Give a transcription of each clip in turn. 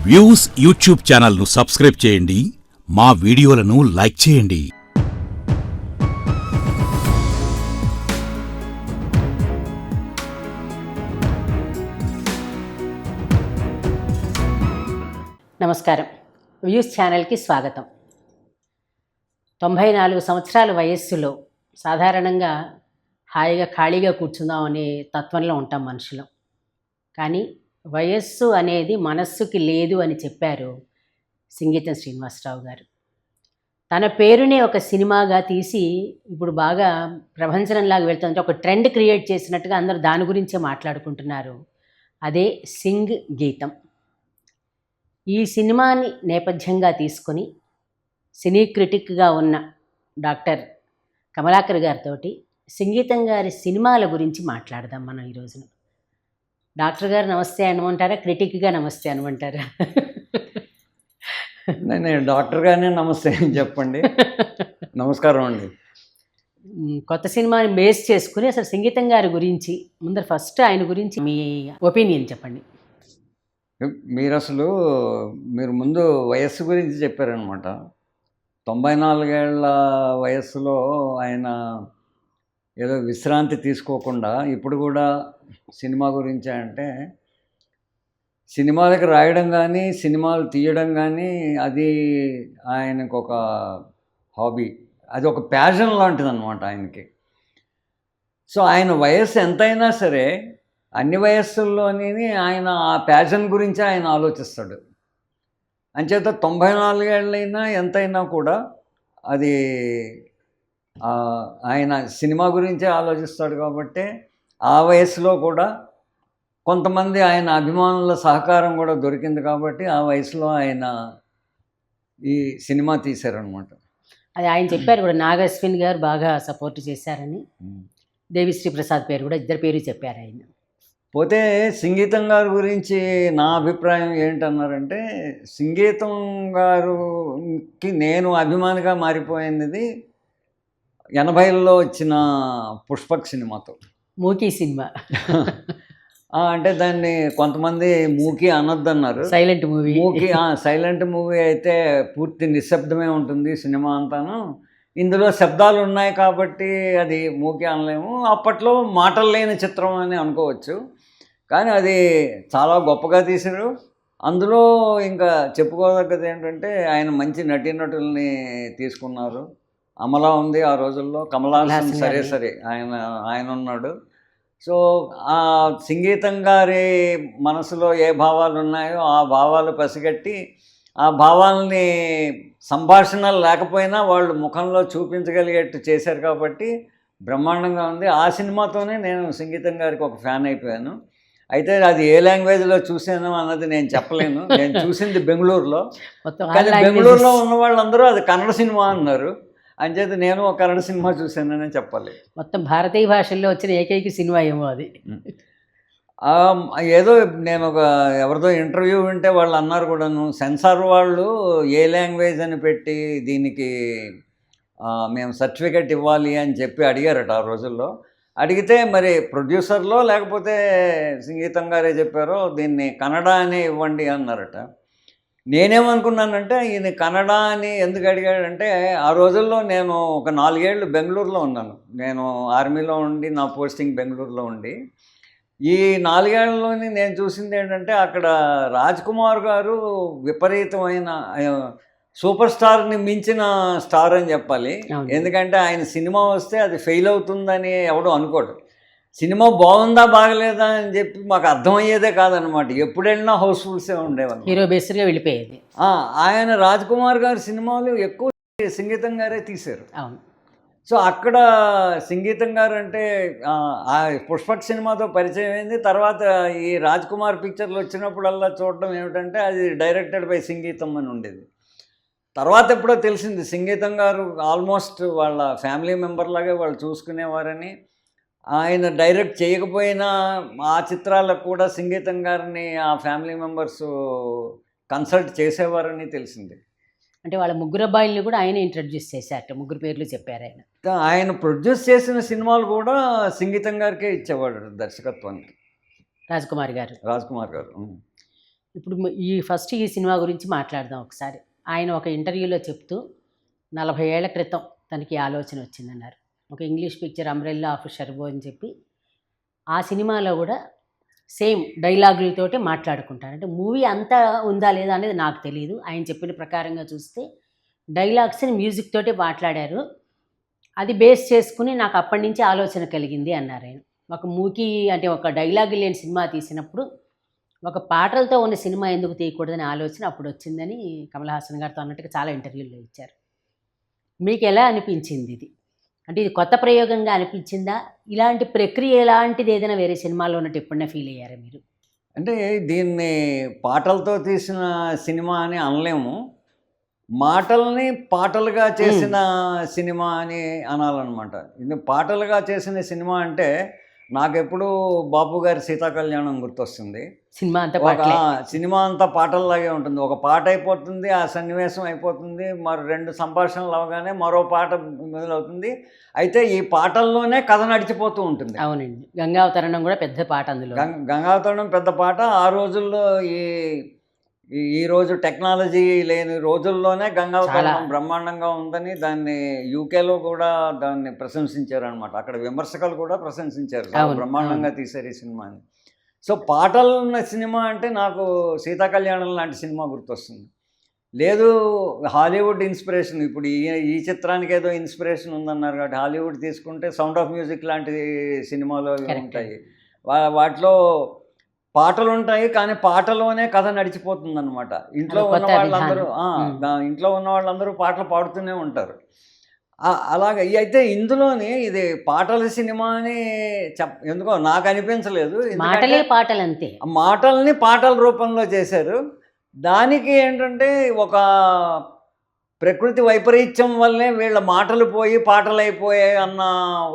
Views YouTube ఛానల్ను subscribe చేయండి, మా వీడియోలను లైక్ చేయండి. నమస్కారం. వ్యూస్ ఛానల్కి స్వాగతం. 94 సంవత్సరాల వయస్సులో సాధారణంగా హాయిగా ఖాళీగా కూర్చుందాం అనే తత్వంలో ఉంటాం మనుషులం. కానీ వయస్సు అనేది మనస్సుకి లేదు అని చెప్పారు సింగీతం శ్రీనివాసరావు గారు. తన పేరునే ఒక సినిమాగా తీసి ఇప్పుడు బాగా ప్రభంజనంలాగా వెళ్తుంటే ఒక ట్రెండ్ క్రియేట్ చేసినట్టుగా అందరూ దాని గురించే మాట్లాడుకుంటున్నారు. అదే సింగ్ గీతం. ఈ సినిమాని నేపథ్యంగా తీసుకొని సినీ క్రిటిక్గా ఉన్న డాక్టర్ కమలాకర్ గారితో సంగీతం గారి సినిమాల గురించి మాట్లాడదాం మనం ఈ రోజున. డాక్టర్ గారు నమస్తే అనమంటారా, క్రిటిక్గా నమస్తే అనమంటారా? నేను డాక్టర్ గారినే నమస్తే అని చెప్పండి. నమస్కారం అండి. కొత్త సినిమాని బేస్ చేసుకుని అసలు సంగీతం గారి గురించి ముందర ఫస్ట్ ఆయన గురించి మీ ఒపీనియన్ చెప్పండి. మీరు ముందు వయస్సు గురించి చెప్పారనమాట. 94 ఏళ్ల వయస్సులో ఆయన ఏదో విశ్రాంతి తీసుకోకుండా ఇప్పుడు కూడా సినిమా గురించి అంటే సినిమాలకు రాయడం కానీ సినిమాలు తీయడం కానీ అది ఆయనకు ఒక హాబీ, అది ఒక ప్యాషన్ లాంటిది అనమాట ఆయనకి. సో ఆయన వయస్సు ఎంతైనా సరే అన్ని వయస్సుల్లోని ఆయన ఆ ప్యాషన్ గురించి ఆయన ఆలోచిస్తాడు. అంచేత 94 ఏళ్ళైనా ఎంతైనా కూడా అది ఆయన సినిమా గురించే ఆలోచిస్తాడు. కాబట్టి ఆ వయసులో కూడా కొంతమంది ఆయన అభిమానుల సహకారం కూడా దొరికింది. కాబట్టి ఆ వయసులో ఆయన ఈ సినిమా తీశారనమాట. అది ఆయన చెప్పారు కూడా, నాగశ్విన్ గారు బాగా సపోర్ట్ చేశారని, దేవిశ్రీ ప్రసాద్ పేరు కూడా, ఇద్దరు పేరు చెప్పారు ఆయన. పోతే సంగీతం గారి గురించి నా అభిప్రాయం ఏంటన్నారంటే, సంగీతం గారికి నేను అభిమానిగా మారిపోయింది 80ల్లో వచ్చిన పుష్పక్ సినిమాతో. మూకీ సినిమా అంటే దాన్ని కొంతమంది మూకీ అనొద్దన్నారు. Silent movie. సైలెంట్ మూవీ అయితే పూర్తి నిశ్శబ్దమే ఉంటుంది సినిమా అంతాను. ఇందులో శబ్దాలు ఉన్నాయి కాబట్టి అది మూకీ అనలేము. అప్పట్లో మాటలు లేని చిత్రం అని అనుకోవచ్చు. కానీ అది చాలా గొప్పగా తీశారు. అందులో ఇంకా చెప్పుకోదగ్గది ఏంటంటే ఆయన మంచి నటీనటుల్ని తీసుకున్నారు. అమలా ఉంది ఆ రోజుల్లో, కమల్ హాసన్ సరే ఆయన ఉన్నాడు. సో ఆ సంగీతం గారి మనసులో ఏ భావాలు ఉన్నాయో ఆ భావాలు పసిగట్టి ఆ భావాలని సంభాషణలు లేకపోయినా వాళ్ళు ముఖంలో చూపించగలిగేట్టు చేశారు. కాబట్టి బ్రహ్మాండంగా ఉంది. ఆ సినిమాతోనే నేను సంగీతం గారికి ఒక ఫ్యాన్ అయిపోయాను. అయితే అది ఏ లాంగ్వేజ్లో చూసాను అన్నది నేను చెప్పలేను. నేను చూసింది బెంగళూరులో. కానీ బెంగళూరులో ఉన్న వాళ్ళందరూ అది కన్నడ సినిమా అన్నారు. అంచేత నేను ఒక కన్నడ సినిమా చూశానని చెప్పాలి. మొత్తం భారతీయ భాషల్లో వచ్చిన ఏకైక సినిమా ఏమో అది. ఏదో నేను ఎవరితో ఇంటర్వ్యూ వింటే వాళ్ళు అన్నారు కూడాను, సెన్సార్ వాళ్ళు ఏ లాంగ్వేజ్ అని పెట్టి దీనికి మేము సర్టిఫికెట్ ఇవ్వాలి అని చెప్పి అడిగారట ఆ రోజుల్లో. అడిగితే మరి ప్రొడ్యూసర్లో లేకపోతే సంగీతం గారే చెప్పారో దీన్ని కన్నడ అనే ఇవ్వండి అన్నారట. నేనేమనుకున్నానంటే ఈయన కన్నడ అని ఎందుకు అడిగాడంటే, ఆ రోజుల్లో నేను ఒక 4 ఏళ్ళు బెంగళూరులో ఉన్నాను. నేను ఆర్మీలో ఉండి నా పోస్టింగ్ బెంగళూరులో ఉండి ఈ 4 ఏళ్లలోని నేను చూసింది ఏంటంటే అక్కడ రాజ్ కుమార్ గారు విపరీతమైన సూపర్ స్టార్ని మించిన స్టార్ అని చెప్పాలి. ఎందుకంటే ఆయన సినిమా వస్తే అది ఫెయిల్ అవుతుందని ఎవడో అనుకోడు. సినిమా బాగుందా బాగలేదా అని చెప్పి మాకు అర్థమయ్యేదే కాదనమాట. ఎప్పుడు వెళ్ళినా హౌస్ఫుల్సే ఉండేవాళ్ళు, హీరో బేస్డ్గా వెళ్ళిపోయేది. ఆయన రాజ్ కుమార్ గారి సినిమాలు ఎక్కువ సంగీతం గారే తీశారు. సో అక్కడ సంగీతం గారు అంటే ఆ పుష్పక్ సినిమాతో పరిచయం అయింది. తర్వాత ఈ రాజ్ కుమార్ పిక్చర్లు వచ్చినప్పుడల్లా చూడడం ఏమిటంటే అది డైరెక్టెడ్ బై సంగీతం అని ఉండేది. తర్వాత ఎప్పుడో తెలిసింది సంగీతం గారు ఆల్మోస్ట్ వాళ్ళ ఫ్యామిలీ మెంబర్ లాగే వాళ్ళు చూసుకునేవారని. ఆయన డైరెక్ట్ చేయకపోయినా ఆ చిత్రాలకు కూడా సంగీతం గారిని ఆ ఫ్యామిలీ మెంబర్స్ కన్సల్ట్ చేసేవారని తెలిసింది. అంటే వాళ్ళ ముగ్గురు అబ్బాయిల్ని కూడా ఆయన ఇంట్రడ్యూస్ చేశారట. ముగ్గురు పేర్లు చెప్పారు ఆయన. ఆయన ప్రొడ్యూస్ చేసిన సినిమాలు కూడా సంగీతం గారికే ఇచ్చేవాడు దర్శకత్వానికి. రాజ్ కుమార్ గారు. ఇప్పుడు ఈ సినిమా గురించి మాట్లాడదాం ఒకసారి. ఆయన ఒక ఇంటర్వ్యూలో చెప్తూ 40 ఏళ్ల క్రితం తనకి ఆలోచన వచ్చిందన్నారు. ఒక ఇంగ్లీష్ పిక్చర్ 'అంబ్రెల్లా ఆఫ్ షర్బో' అని చెప్పి ఆ సినిమాలో కూడా సేమ్ డైలాగులతోటే మాట్లాడుకుంటారు. అంటే మూవీ అంతా ఉందా లేదా అనేది నాకు తెలియదు. ఆయన చెప్పిన ప్రకారంగా చూస్తే డైలాగ్స్ని మ్యూజిక్ తోటే మాట్లాడారు. అది బేస్ చేసుకుని నాకు అప్పటి నుంచి ఆలోచన కలిగింది అన్నారు ఆయన. ఒక మూకీ అంటే ఒక డైలాగ్ లేని సినిమా తీసినప్పుడు ఒక పాటలతో ఉన్న సినిమా ఎందుకు తీయకూడదని ఆలోచన అప్పుడు వచ్చిందని కమల్ హాసన్ గారితో అన్నట్టుగా చాలా ఇంటర్వ్యూల్లో ఇచ్చారు. మీకు ఎలా అనిపించింది ఇది? అంటే ఇది కొత్త ప్రయోగంగా అనిపించిందా? ఇలాంటి ప్రక్రియ ఎలాంటిది ఏదైనా వేరే సినిమాలో ఉన్నట్టు ఎప్పుడైనా ఫీల్ అయ్యారా మీరు? అంటే దీన్ని పాటలతో తీసిన సినిమా అని అనలేము. మాటల్ని పాటలుగా చేసిన సినిమా అని అనాలన్నమాట. ఇది పాటలుగా చేసిన సినిమా అంటే నాకెప్పుడు బాపు గారి సీతా కళ్యాణం గుర్తొస్తుంది. సినిమా అంతా ఒక పాటలే. సినిమా అంతా పాటల్లాగే ఉంటుంది. ఒక పాట అయిపోతుంది, ఆ సన్నివేశం అయిపోతుంది, మరి 2 సంభాషణలు అవగానే మరో పాట మొదలవుతుంది. అయితే ఈ పాటల్లోనే కథ నడిచిపోతూ ఉంటుంది. అవునండి. గంగావతరణం కూడా పెద్ద పాట అందులో. గంగావతరణం పెద్ద పాట. ఆ రోజుల్లో ఈ రోజు టెక్నాలజీ లేని రోజుల్లోనే గంగావతరణం బ్రహ్మాండంగా ఉందని దాన్ని యూకేలో కూడా దాన్ని ప్రశంసించారు అనమాట. అక్కడ విమర్శకులు కూడా ప్రశంసించారు, బ్రహ్మాండంగా తీశారు ఈ సినిమాని. సో పాటలు ఉన్న సినిమా అంటే నాకు సీతా కళ్యాణం లాంటి సినిమా గుర్తొస్తుంది. లేదు హాలీవుడ్ ఇన్స్పిరేషన్, ఇప్పుడు ఈ చిత్రానికి ఏదో ఇన్స్పిరేషన్ ఉందన్నారు కాబట్టి హాలీవుడ్ తీసుకుంటే సౌండ్ ఆఫ్ మ్యూజిక్ లాంటి సినిమాలు ఉంటాయి. వాటిలో పాటలు ఉంటాయి, కానీ పాటలోనే కథ నడిచిపోతుంది అనమాట. ఇంట్లో ఉన్న వాళ్ళందరూ పాటలు పాడుతూనే ఉంటారు. అలాగే అయితే ఇందులోని ఇది పాటల సినిమా అని ఎందుకో నాకు అనిపించలేదు. మాటలే పాటలు అంతే. మాటల్ని పాటల రూపంలో చేశారు. దానికి ఏంటంటే ఒక ప్రకృతి వైపరీత్యం వల్లే వీళ్ళ మాటలు పోయి పాటలు అయిపోయాయి అన్న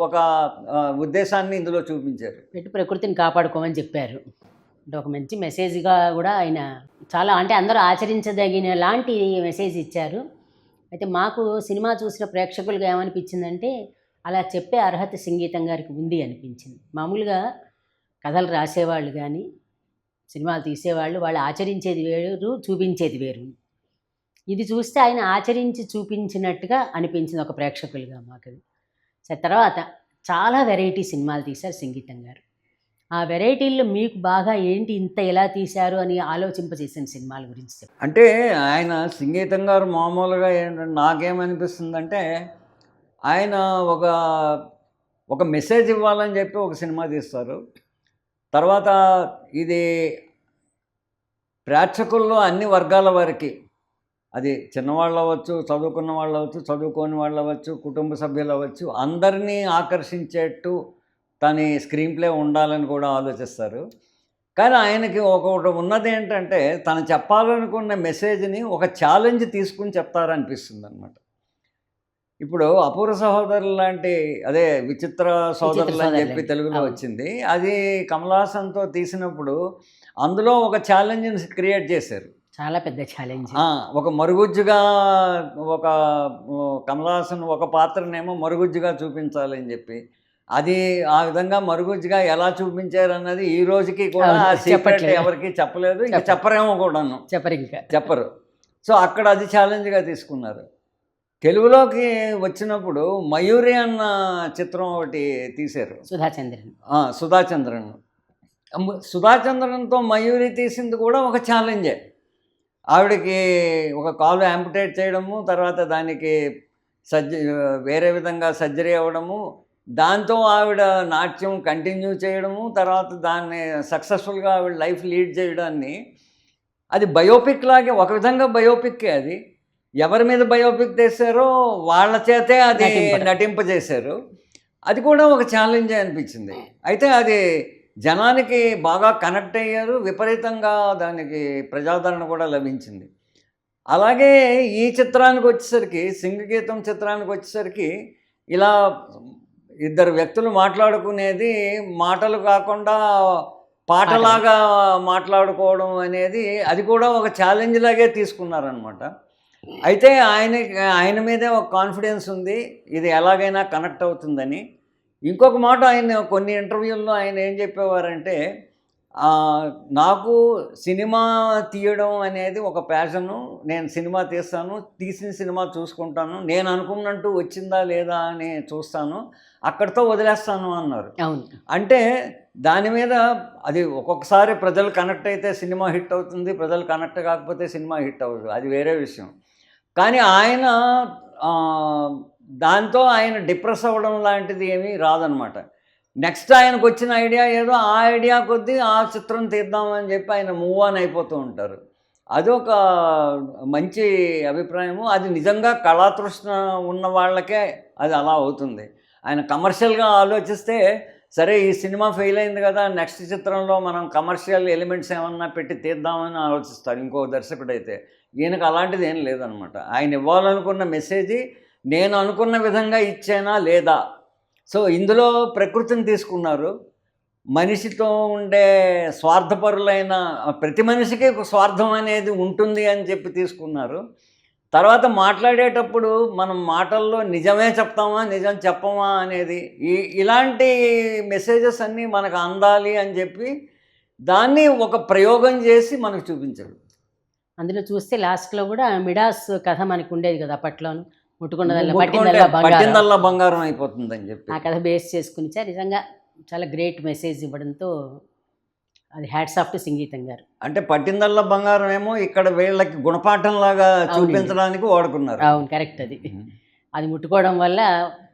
ఒక ఉద్దేశాన్ని ఇందులో చూపించారు. ప్రకృతిని కాపాడుకోమని చెప్పారు. అంటే ఒక మంచి మెసేజ్గా కూడా ఆయన చాలా, అంటే అందరూ ఆచరించదగిన లాంటి మెసేజ్ ఇచ్చారు. అయితే మాకు సినిమా చూసిన ప్రేక్షకులుగా ఏమనిపించిందంటే అలా చెప్పే అర్హత సంగీతం గారికి ఉంది అనిపించింది. మామూలుగా కథలు రాసేవాళ్ళు కానీ సినిమాలు తీసేవాళ్ళు వాళ్ళు ఆచరించేది వేరు, చూపించేది వేరు. ఇది చూస్తే ఆయన ఆచరించి చూపించినట్టుగా అనిపించింది ఒక ప్రేక్షకులుగా మాకు. సరే, తర్వాత చాలా వెరైటీ సినిమాలు తీశారు సంగీతం గారు. ఆ వెరైటీల్లో మీకు బాగా ఏంటి ఇంత ఎలా తీశారు అని ఆలోచింపజేసిన సినిమాల గురించి చెప్పండి. అంటే ఆయన సంగీతం గారు మామూలుగా ఏంటంటే నాకేమనిపిస్తుందంటే ఆయన ఒక మెసేజ్ ఇవ్వాలని చెప్పి ఒక సినిమా తీస్తారు. తర్వాత ఇది ప్రేక్షకుల్లో అన్ని వర్గాల వారికి, అది చిన్నవాళ్ళు అవ్వచ్చు, చదువుకున్న వాళ్ళు అవ్వచ్చు, చదువుకోని వాళ్ళు అవ్వచ్చు, కుటుంబ సభ్యులు అవ్వచ్చు, అందరినీ ఆకర్షించేట్టు తన స్క్రీన్ ప్లే ఉండాలని కూడా ఆలోచిస్తారు. కానీ ఆయనకి ఒకటి ఉన్నది ఏంటంటే తను చెప్పాలనుకున్న మెసేజ్ని ఒక ఛాలెంజ్ తీసుకుని చెప్తారనిపిస్తుంది అనమాట. ఇప్పుడు అపూర్వ సహోదరులు లాంటి, అదే విచిత్ర సోదరులు అని చెప్పి తెలుగులో వచ్చింది, అది కమల్ హాసన్తో తీసినప్పుడు అందులో ఒక ఛాలెంజ్ని క్రియేట్ చేశారు. చాలా పెద్ద ఛాలెంజ్. ఒక మరుగుజ్జుగా ఒక కమల్ హాసన్ ఒక పాత్రనేమో మరుగుజ్జుగా చూపించాలని చెప్పి, అది ఆ విధంగా మరుగుజ్జుగా ఎలా చూపించారు అన్నది ఈ రోజుకి కూడా సీక్రెట్ ఎవరికి చెప్పలేదు, ఇంకా చెప్పరేమో కూడాను, చెప్పరు. సో అక్కడ అది ఛాలెంజ్గా తీసుకున్నారు. తెలుగులోకి వచ్చినప్పుడు మయూరి అన్న చిత్రం ఒకటి తీశారు, సుధాచంద్రన్. సుధాచంద్రన్తో మయూరి తీసింది కూడా ఒక ఛాలెంజే. ఆవిడకి ఒక కాలు యాంపిటేట్ చేయడము, తర్వాత దానికి వేరే విధంగా సర్జరీ అవ్వడము, దాంతో ఆవిడ నాట్యం కంటిన్యూ చేయడము, తర్వాత దాన్ని సక్సెస్ఫుల్గా ఆవిడ లైఫ్ లీడ్ చేయడాన్ని, అది బయోపిక్ లాగే, ఒక విధంగా బయోపిక్కే. అది ఎవరి మీద బయోపిక్ తీశారో వాళ్ళ చేతే అది నటింపజేశారు. అది కూడా ఒక ఛాలెంజే అనిపించింది. అయితే అది జనానికి బాగా కనెక్ట్ అయ్యారు, విపరీతంగా దానికి ప్రజాదరణ కూడా లభించింది. అలాగే ఈ చిత్రానికి వచ్చేసరికి, సింగగీతం చిత్రానికి వచ్చేసరికి, ఇలా ఇద్దరు వ్యక్తులు మాట్లాడుకునేది మాటలు కాకుండా పాటలాగా మాట్లాడుకోవడం అనేది, అది కూడా ఒక ఛాలెంజ్ లాగే తీసుకున్నారనమాట. అయితే ఆయన మీదే ఒక కాన్ఫిడెన్స్ ఉంది, ఇది ఎలాగైనా కనెక్ట్ అవుతుందని. ఇంకొక మాట, ఆయన కొన్ని ఇంటర్వ్యూల్లో ఆయన ఏం చెప్పేవారంటే, నాకు సినిమా తీయడం అనేది ఒక ప్యాషను. నేను సినిమా తీస్తాను, తీసిన సినిమా చూసుకుంటాను, నేను అనుకున్నట్టు వచ్చిందా లేదా అని చూస్తాను, అక్కడితో వదిలేస్తాను అన్నారు. అవును. అంటే దాని మీద అది ఒక్కొక్కసారి ప్రజలు కనెక్ట్ అయితే సినిమా హిట్ అవుతుంది, ప్రజలు కనెక్ట్ కాకపోతే సినిమా హిట్ అవ్వదు, అది వేరే విషయం. కానీ ఆయన దాంతో ఆయన డిప్రెస్ అవ్వడం లాంటిది ఏమీ రాదనమాట. నెక్స్ట్ ఆయనకు వచ్చిన ఐడియా ఏదో ఆ ఐడియా కొద్దీ ఆ చిత్రం తీద్దామని చెప్పి ఆయన మూవ్ ఆన్ అయిపోతూ ఉంటారు. అదొక మంచి అభిప్రాయము. అది నిజంగా కళాతృష్ణ ఉన్న వాళ్ళకే అది అలా అవుతుంది. ఆయన కమర్షియల్గా ఆలోచిస్తే సరే ఈ సినిమా ఫెయిల్ అయింది కదా, నెక్స్ట్ చిత్రంలో మనం కమర్షియల్ ఎలిమెంట్స్ ఏమన్నా పెట్టి తీద్దామని ఆలోచిస్తారు ఇంకో దర్శకుడైతే. ఈయనకు అలాంటిది ఏం లేదనమాట. ఆయన ఇవ్వాలనుకున్న మెసేజ్ నేను అనుకున్న విధంగా ఇచ్చానా లేదా. సో ఇందులో ప్రకృతిని తీసుకున్నారు, మనిషితో ఉండే స్వార్థపరులైన ప్రతి మనిషికి ఒక స్వార్థం అనేది ఉంటుంది అని చెప్పి తీసుకున్నారు. తర్వాత మాట్లాడేటప్పుడు మనం మాటల్లో నిజమే చెప్తామా నిజం చెప్పమా అనేది ఇలాంటి మెసేజెస్ అన్నీ మనకు అందాలి అని చెప్పి దాన్ని ఒక ప్రయోగం చేసి మనకు చూపించారు. అందులో చూస్తే లాస్ట్లో కూడా మిడాస్ కథ మనకు ఉండేది కదా అప్పట్లోను, పట్టిందల్లా బంగారం అయిపోతుందని చెప్పి ఆ కథ బేస్ చేసుకుని నిజంగా చాలా గ్రేట్ మెసేజ్ ఇవ్వడంతో అది హ్యాట్స్ ఆఫ్ టు సంగీతం గారు. అంటే పట్టిందల్లా బంగారం ఏమో ఇక్కడ వీళ్ళకి గుణపాఠంలాగా చూపించడానికి వాడుకున్నారు. అవును, కరెక్ట్. అది ముట్టుకోవడం వల్ల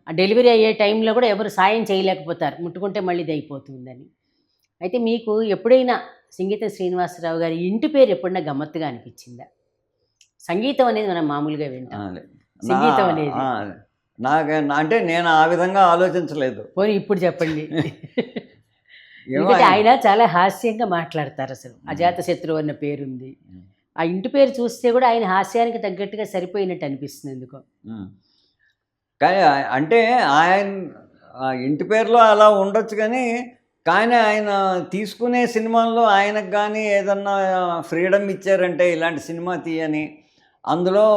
ఆ డెలివరీ అయ్యే టైంలో కూడా ఎవరు సాయం చేయలేకపోతారు, ముట్టుకుంటే మళ్ళీ ఇది అయిపోతుందని. అయితే మీకు ఎప్పుడైనా సంగీతం శ్రీనివాసరావు గారి ఇంటి పేరు ఎప్పుడైనా గమ్మత్తుగా అనిపించిందా? సంగీతం అనేది మనం మామూలుగా వింటాం, సంగీతం అనేది నాకు అంటే నేను ఆ విధంగా ఆలోచించలేదు. పోనీ ఇప్పుడు చెప్పండి. ఎందుకంటే ఆయన చాలా హాస్యంగా మాట్లాడతారు. అసలు అజాత శత్రువు అన్న పేరుంది, ఆ ఇంటి పేరు చూస్తే కూడా ఆయన హాస్యానికి తగ్గట్టుగా సరిపోయినట్టు అనిపిస్తుంది ఎందుకో. కానీ అంటే ఆయన ఇంటి పేరులో అలా ఉండొచ్చు, కానీ ఆయన తీసుకునే సినిమాల్లో ఆయనకు కానీ ఏదన్నా ఫ్రీడమ్ ఇచ్చారంటే ఇలాంటి సినిమా తీయని, అందులో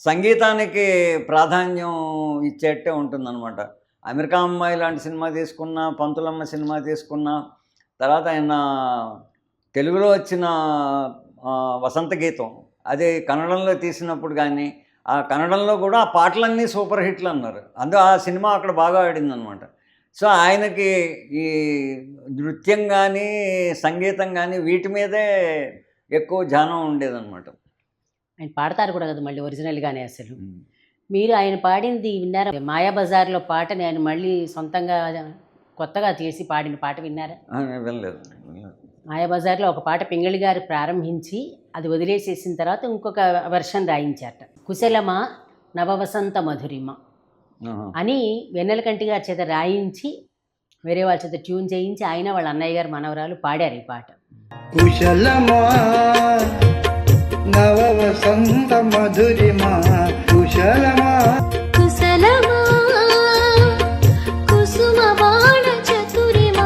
సంగీతానికి ప్రాధాన్యం ఇచ్చేట్టే ఉంటుందన్నమాట. అమెరికా అమ్మాయి లాంటి సినిమా తీసుకున్నా, పంతులమ్మ సినిమా తీసుకున్నా, తర్వాత ఆయన తెలుగులో వచ్చిన వసంత గీతం అది కన్నడంలో తీసినప్పుడు కానీ ఆ కన్నడంలో కూడా ఆ పాటలన్నీ సూపర్ హిట్లు అన్నారు. అందులో ఆ సినిమా అక్కడ బాగా ఆడిందనమాట. సో ఆయనకి ఈ నృత్యం కానీ సంగీతం కానీ వీటి మీదే ఎక్కువ ధ్యానం ఉండేదన్నమాట. ఆయన పాడతారు కూడా కదా మళ్ళీ ఒరిజినల్గానే. అసలు మీరు ఆయన పాడింది విన్నారా? మాయాబజార్లో పాటని ఆయన మళ్ళీ సొంతంగా కొత్తగా తీసి పాడిన పాట విన్నారా? వినలేదు. మాయాబజార్లో ఒక పాట పింగళి గారు ప్రారంభించి అది వదిలేసేసిన తర్వాత ఇంకొక వెర్షన్ రాయించారట. కుశలమా నవవసంత మధురిమ అని వెన్నెలకంటి గారి చేత రాయించి వేరే వాళ్ళ చేత ట్యూన్ చేయించి ఆయన వాళ్ళ అన్నయ్య గారు మనవరాలు పాడారు ఈ పాట. కుశలమా నవవసంత మధురిమా కుశలమా కుశలమా కుసుమ బాణ చతురిమా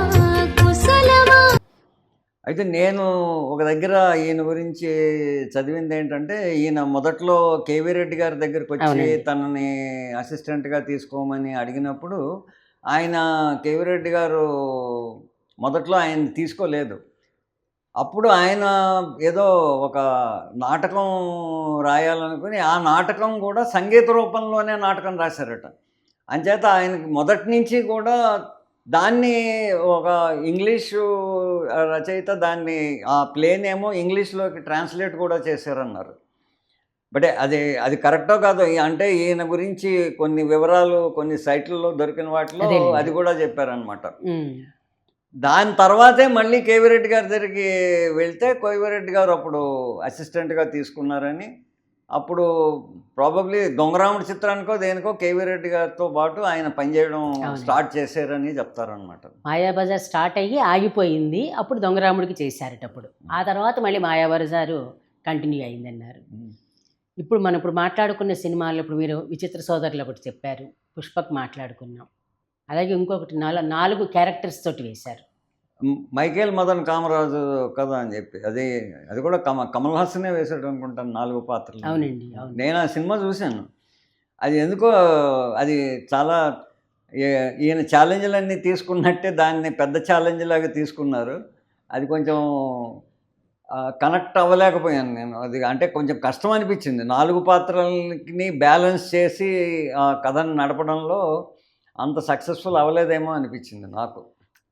కుశలమా. అయితే నేను ఒక దగ్గర ఈయన గురించి చదివింది ఏంటంటే, ఈయన మొదట్లో కేవీ రెడ్డి గారి దగ్గరికి వచ్చి తనని అసిస్టెంట్గా తీసుకోమని అడిగినప్పుడు ఆయన కేవీ రెడ్డి గారు మొదట్లో ఆయన తీసుకోలేదు. అప్పుడు ఆయన ఏదో ఒక నాటకం రాయాలనుకుని ఆ నాటకం కూడా సంగీత రూపంలోనే నాటకం రాశారట. అంచేత ఆయనకి మొదటి నుంచి కూడా దాన్ని ఒక ఇంగ్లీషు రచయిత దాన్ని ఆ ప్లేనేమో ఇంగ్లీష్లోకి ట్రాన్స్లేట్ కూడా చేశారన్నారు. బట్ అది కరెక్టో కాదో అంటే ఈయన గురించి కొన్ని వివరాలు కొన్ని సైట్లలో దొరికిన వాటిలో అది కూడా చెప్పారనమాట. దాని తర్వాతే మళ్ళీ కేవీ రెడ్డి గారి దగ్గరికి వెళ్తే కేవీ రెడ్డి గారు అప్పుడు అసిస్టెంట్గా తీసుకున్నారని, అప్పుడు ప్రాబబ్లీ దొంగరాముడి చిత్రానికో దేనికో కేవీ రెడ్డి గారితో పాటు ఆయన పనిచేయడం స్టార్ట్ చేశారని చెప్తారనమాట. మాయాబజార్ స్టార్ట్ అయ్యి ఆగిపోయింది, అప్పుడు దొంగరాముడికి చేశారట. అప్పుడు ఆ తర్వాత మళ్ళీ మాయాబజారు కంటిన్యూ అయిందన్నారు. ఇప్పుడు మనం మాట్లాడుకున్న సినిమాల్లో ఇప్పుడు మీరు విచిత్ర సోదరులు ఒకటి చెప్పారు, పుష్పక్ మాట్లాడుకున్నాం, అలాగే ఇంకొకటి 4 క్యారెక్టర్స్ తోటి వేశారు. మైకేల్ మదన్ కామరాజు కదా అని చెప్పి అది కూడా కమల్ హాసనే వేసాడు అనుకుంటాను 4 పాత్రలు. అవునండి, అవును. నేను ఆ సినిమా చూశాను. అది ఎందుకో అది చాలా ఈయన ఛాలెంజ్లన్నీ తీసుకున్నట్టే దాన్ని పెద్ద ఛాలెంజ్ లాగా తీసుకున్నారు. అది కొంచెం కనెక్ట్ అవ్వలేకపోయాను నేను. అది అంటే కొంచెం కష్టం అనిపించింది. 4 పాత్రలని బ్యాలెన్స్ చేసి ఆ కథను నడపడంలో అంత సక్సెస్ఫుల్ అవ్వలేదేమో అనిపించింది నాకు